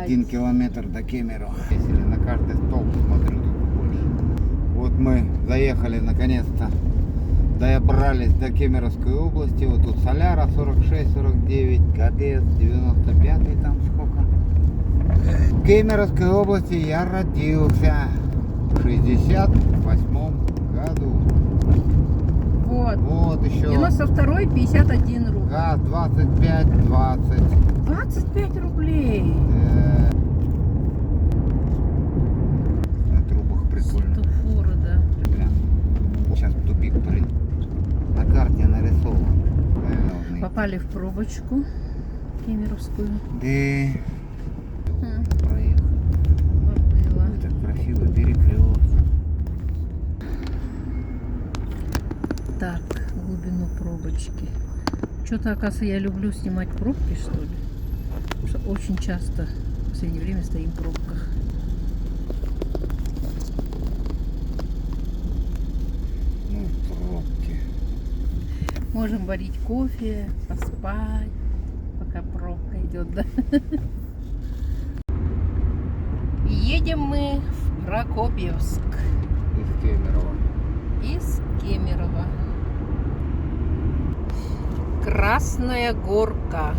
1 километр до Кемерово. Если на карте столб смотрю, только больше. Вот мы заехали наконец-то. Добрались до Кемеровской области. Вот тут Соляра 46-49, ГАДЕС 95 там сколько. В Кемеровской области я родился в 68 году. Вот еще. 92-й 51 рубль. ГАЗ 25-20. 25 рублей. На трубах прикольно. Светофоры, да. Прям. Сейчас тупик, блин. На карте нарисован. Попали в пробочку кемеровскую. Да. М. Проехали. Было. Ой, так красиво, перекресток. Так, глубину пробочки. Что-то, оказывается, я люблю снимать пробки, что ли. Потому что очень часто в последнее время стоим в пробках. Ну, пробки. Можем варить кофе, поспать, пока пробка идет, да? Едем мы в Прокопьевск Из Кемерово. из Кемерово. Красная Горка.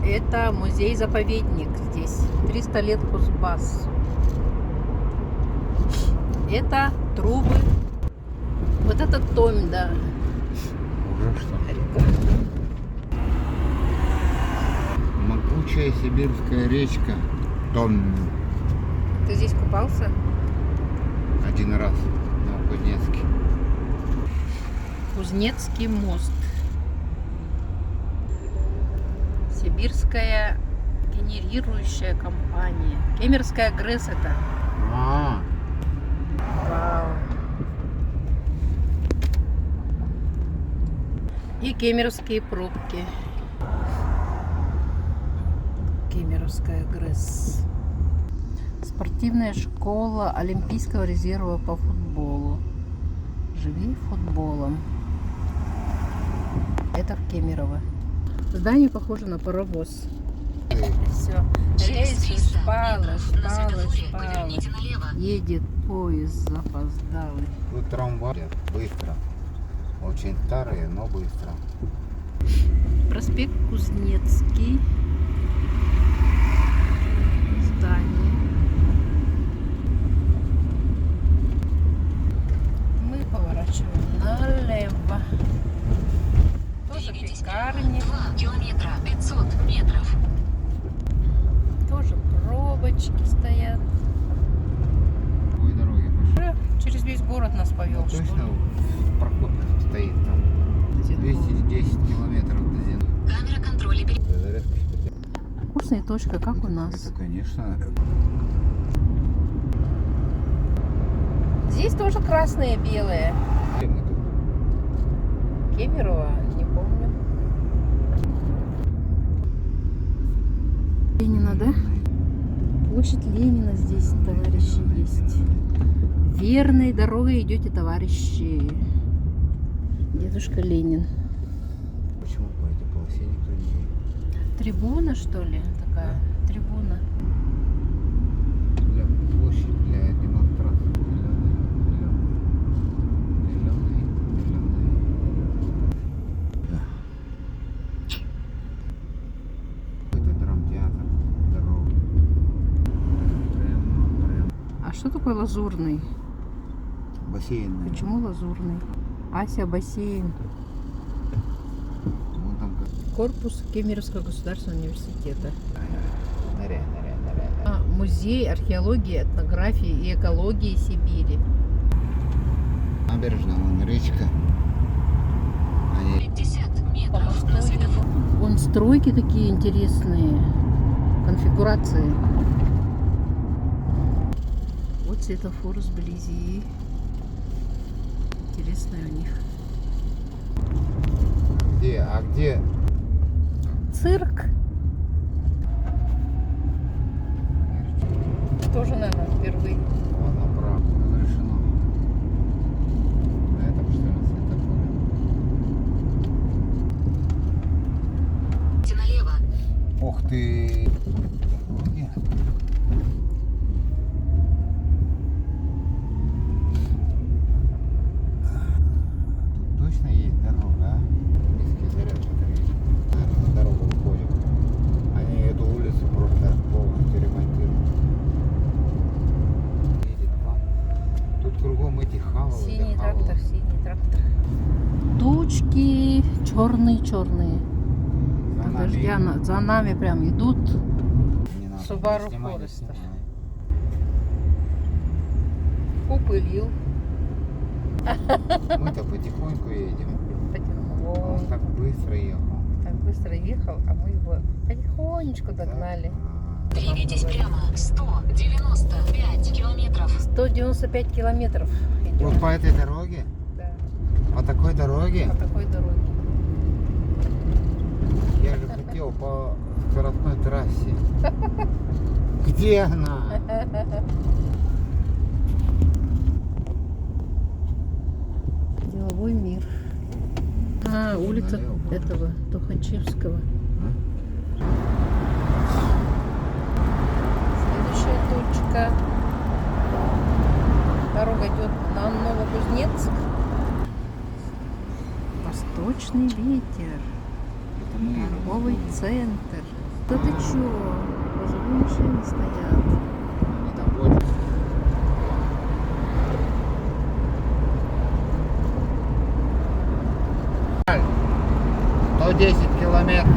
Это музей-заповедник здесь. 300 лет Кузбассу. Это трубы. Вот это Томь, да. Уже что? Могучая сибирская речка. Томь. Ты здесь купался? Один раз на Кузнецке. Кузнецкий мост. Сибирская генерирующая компания. Кемеровская ГРЭС это. А, Вау. И кемеровские пробки. Кемеровская ГРЭС. Спортивная школа Олимпийского резерва по футболу. Живи футболом. Это в Кемерово. Здание похоже на паровоз. Все. Рельсы шпала. Едет поезд запоздалый. тут трамвай быстро. Очень старые, но быстро. Проспект Кузнецкий. Здание. Мы поворачиваем налево. Тоже пекарни. 2 километра 500 метров. Тоже пробочки стоят. Ой, дороги пошли. Уже через весь город нас повел, что Точно ли? в Прокопьевске стоит там. 210 километров до Зенона. Камера контроля. Вкусная точка, как у нас. Это, конечно, Здесь тоже красные, белые. где мы тут? Кемерово, не помню. Ленина, да? Площадь Ленина здесь, товарищи, есть. Верной дорогой идете, товарищи. Дедушка Ленин. Почему по этой полосе никто не едет? Трибуна, что ли? Такая трибуна. Для площади, для демонстрации. Зеленый. Да. Это драмтеатр. Дорога. Прям. А что такое лазурный? Бассейн. наверное. Почему лазурный? Ася, бассейн. Вон там как. Корпус Кемеровского государственного университета. Ныряй. Музей археологии, этнографии и экологии Сибири. Набережная, вон речка. Они 50 метров на светофор. Вон стройки такие интересные. Конфигурации. Вот светофор сблизи. Интересное у них. где? А где? Цирк. Тоже, наверное, впервые. Вон направо. Разрешено. На этом что ли светофоре? Налево. Ух ты! Где? Тут точно есть дорога, а? Низкий заряд батареи. Наверное, на дорогу выходим. Они эту улицу просто полностью ремонтируют. Едет к вам. Тут кругом эти хавалы. Синий да хавалы. трактор, синий трактор. Тучки черные-черные. За нами Дождя идут. за нами прям идут. Не надо, Subaru не снимай, не Forester. снимай. Упылил. Мы-то потихоньку едем. А он Потихоньку. так быстро ехал. Так быстро ехал, а мы его потихонечку догнали. Двигайтесь прямо. 195 километров. 195 километров идем. Вот по этой дороге? Да, По такой дороге? по такой дороге. Я же хотел по скоростной трассе. Где она? Деловой мир. А, улица Налево. этого Тухачевского. Следующая точка. Дорога идет на Новокузнецк. Восточный ветер. Торговый центр. Да ты чё? Пожилые машины стоят. Они там водят. Жаль. 110 километров.